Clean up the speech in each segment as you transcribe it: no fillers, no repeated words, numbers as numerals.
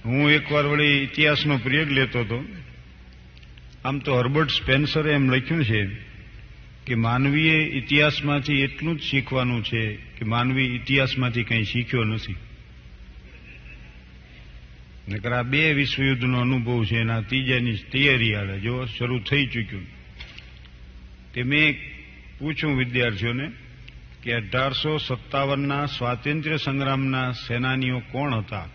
હું એકવાર વળી ઇતિહાસનો પિરિયડ લેતો હતો. આમ તો હર્બર્ટ સ્પેન્સરે એમ લખ્યું છે કે માનવીએ ઇતિહાસમાંથી એટલું જ શીખવાનું છે કે માનવી ઇતિહાસમાંથી કંઈ શીખ્યો નથી. નકર આ 2 વિશ્વયુદ્ધનો અનુભવ છે, એના ત્રીજાની તૈયારી હાલે, જો શરૂ થઈ ચૂક્યું. તે મેં પૂછ્યું વિદ્યાર્થીઓને કે 1857ના સ્વાતંત્ર્ય સંગ્રામના સેનાનીઓ કોણ હતા?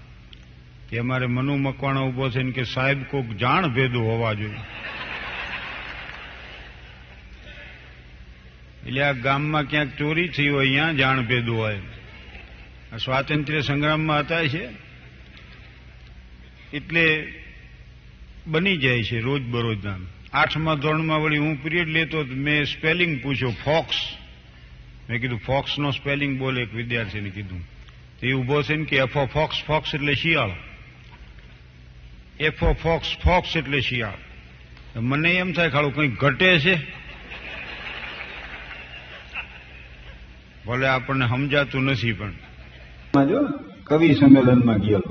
તે અમારે મનુ મકવાણા ઉભો થઈને કે સાહેબ કોક જાણ ભેદું હોવા જોઈએ. એટલે આ ગામમાં ક્યાંક ચોરી થઈ હોય અહીંયા જાણ ભેદું હોય. આ સ્વાતંત્ર્ય સંગ્રામમાં હતા છે એટલે બની જાય છે રોજબરોજના. 8મા ધોરણમાં વળી હું પિરિયડ લેતો મેં સ્પેલિંગ પૂછ્યો, ફોક્સ. મેં કીધું ફોક્સનો સ્પેલિંગ બોલે, એક વિદ્યાર્થીને કીધું. એ ઉભો થઈને કે એફો ફોક્સ, ફોક્સ એટલે શિયાળ. એફો ફોક્સ, ફોક્સ એટલે શિયાળ. મને એમ થાય ખાલું કંઈક ઘટે છે, ભલે આપણને સમજાતું નથી. પણ જો કવિ સંમેલનમાં ગયો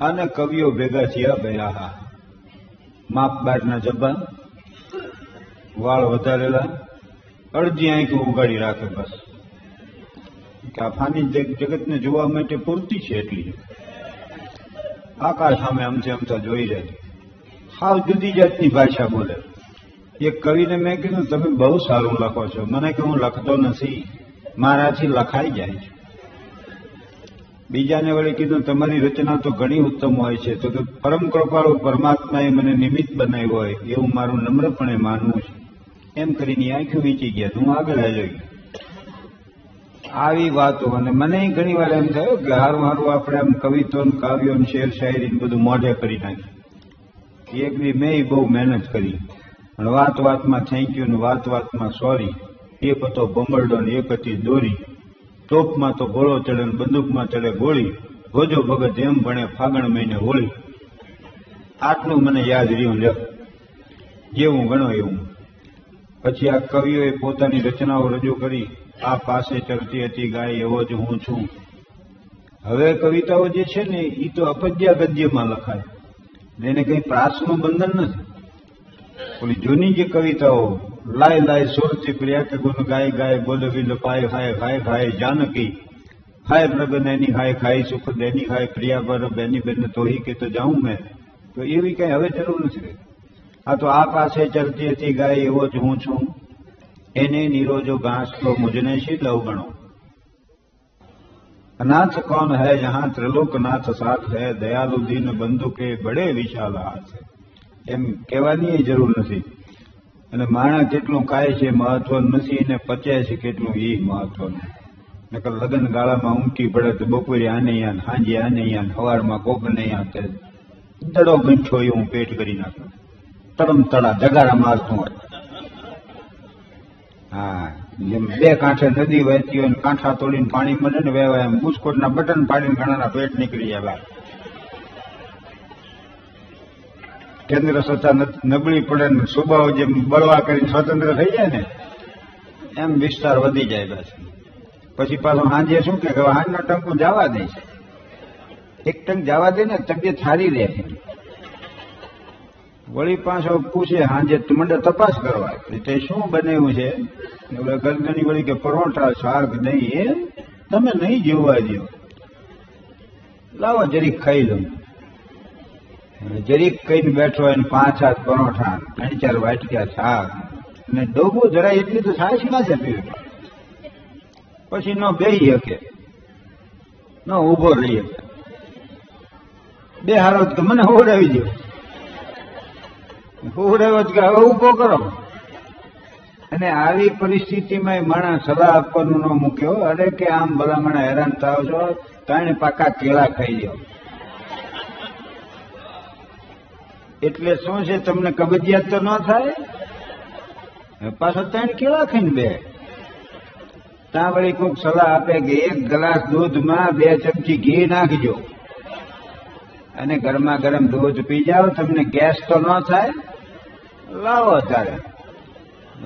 અને કવિઓ ભેગા થયા ગયા. માપ બાટના જબ્બા, વાળ વધારેલા, અડધી આંખો ઉગાડી રાખે, બસ કે આ ફાની જગતને જોવા માટે પૂરતી છે એટલી. આકાશ સામે આમથી આમતા જોઈ રહે, હાવ જુદી જાતની ભાષા બોલે. એક કવિને મેં કીધું તમે બહુ સારું લખો છો. મને કે હું લખતો નથી, મારાથી લખાઈ જાય છે. બીજાને વળી કીધું તમારી રચના તો ઘણી ઉત્તમ હોય છે. તો પરમ કૃપાળુ પરમાત્માએ મને નિમિત્ત બનાવ્યો હોય એવું મારું નમ્રપણે માનવું છે. એમ કરીને આંખો વીંચી ગયા. હું આગળ આવી ગયો. આવી વાતો અને મને ઘણી વાર એમ થયું કે હારું હારું આપણે આમ કવિતો, કાવ્યો, શેર શાયરી બધું મોઢે કરી નાખ્યું. એક દી મેં બહુ મહેનત કરી, પણ વાત વાતમાં થેન્ક યુ ને વાત વાતમાં સોરી. એક હતો ભમરડો ને એક હતી દોરી. તોપમાં તો ગોળો ચડે ને બંદૂકમાં ચડે ગોળી. ભોજો ભગત એમ ભણે ફાગણ મહિને હોળી. આટલું મને યાદ રહ્યું. લ્યો, જેવું ગણો એવું. પછી આ કવિઓએ પોતાની રચનાઓ રજૂ કરી. આ પાસે ચડતી હતી ગાય એવો જ હું છું. હવે કવિતાઓ જે છે ને એ તો અપદ્ય ગદ્યમાં લખાય, એને કઈ પ્રાસનું બંધન નથી. ઓલી જૂની જે કવિતાઓ લાય લાય સુરતી પ્રિયા કે ગુણ ગાય ગાય બોલ વિલ પાય હાય હાય હાય જાનકી હાય પ્રગન એની હાય ખાય સુખ દેની હાય પ્રિયા પર બેની બેન તો હી કે તો જાઉં મેં, તો એવી કઈ હવે જરૂર નથી. આ તો આ પાસે ચડતી હતી ગાય એવો જ હું છું. એને નીરોજો ઘાસ તો મુજને શી લવ ગણો. અનાથ કૌન હૈ યહાં ત્રિલોકનાથ સાથ હૈ દયાલુ દીન બંધુ કે બડે વિશાલ હાથ. એમ કહેવાની જરૂર નથી. અને માણસ કેટલું ખાય છે મહત્વનું નથી, એને પચે છે કેટલું એ મહત્વનું. નકર લગ્ન ગાળામાં ઊંટી પડે તો બપોરે આને યાન, સાંજે આને યાન, સવારમાં કોકને યાન દડો ગંઠો એવું પેટ કરી નાખે. તડમ તડા જગારા મારતું હોય. હા, જેમ 2 કાંઠે નદી વહેતી હોય ને કાંઠા તોડીને પાણી મળે ને વહેવાય એમ બુસ્કોટના બટન પાડીને ઘણાના પેટ નીકળી જાય. કેન્દ્ર સત્તા નબળી પડે ને સ્વભાવ જેમ બળવા કરીને સ્વતંત્ર થઈ જાય ને એમ વિસ્તાર વધી જાય. પછી પાછું સાંજે શું કે હાંજનો ટંકુ જવા દે છે. એક ટંક જવા દે ને તબિયત સારી રહે. વળી પાછો પૂછે સાંજે મંડે તપાસ કરવા તે શું બનાવ્યું છે. ગરગની વળી કે પરોઠા શાક નહીં, એ તમે નહીં જીવવા દો, લાવો જરીક ખાઈ લો. જરીક કઈને બેઠો હોય 5-7 પરોઠા, 3-4 વાટક્યા શાક અને ડોબું જરાય એટલી તો છાશ ના છે પીવે. પછી ન બેહી શકે, ન ઉભો રહી શકે. બે હારો કે મને હોવડાવી દો, હોવડાવ્યો કે હવે ઉભો કરો. અને આવી પરિસ્થિતિમાં માણસ સલાહ આપવાનું ન મૂક્યો. અરે કે આમ ભલામણ હેરાન થાવ છો, 3 પાકા કેળા ખાઈ દો. એટલે શું છે, તમને કબજિયાત તો ન થાય. પાછો 3 કેળા ખાઈને બે. ત્યાં વળી કોઈક સલાહ આપે કે 1 ગ્લાસ દૂધમાં 2 ચમચી ઘી નાખજો અને ગરમા ગરમ દૂધ પી જાઓ, તમને ગેસ તો ન થાય. લાવો ત્યારે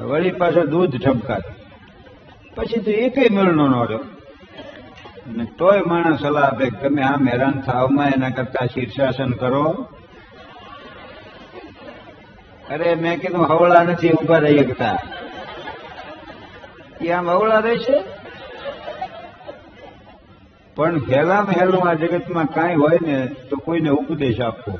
વળી પાછો દૂધ ઠપકારે. પછી તો એકેય મેળનો ન રહ્યો. અને તોય માણસ સલાહ આપે કે તમે આમ હેરાન થાવમાં એના કરતા શીર્ષાસન કરો. અરે મેં કીધું હવળા નથી ઉભા રહી શકતા. એ આમ હવળા રહેશે? પણ હેલામાં હેલું આ જગતમાં કાંઈ હોય ને તો કોઈને ઉપદેશ આપવો.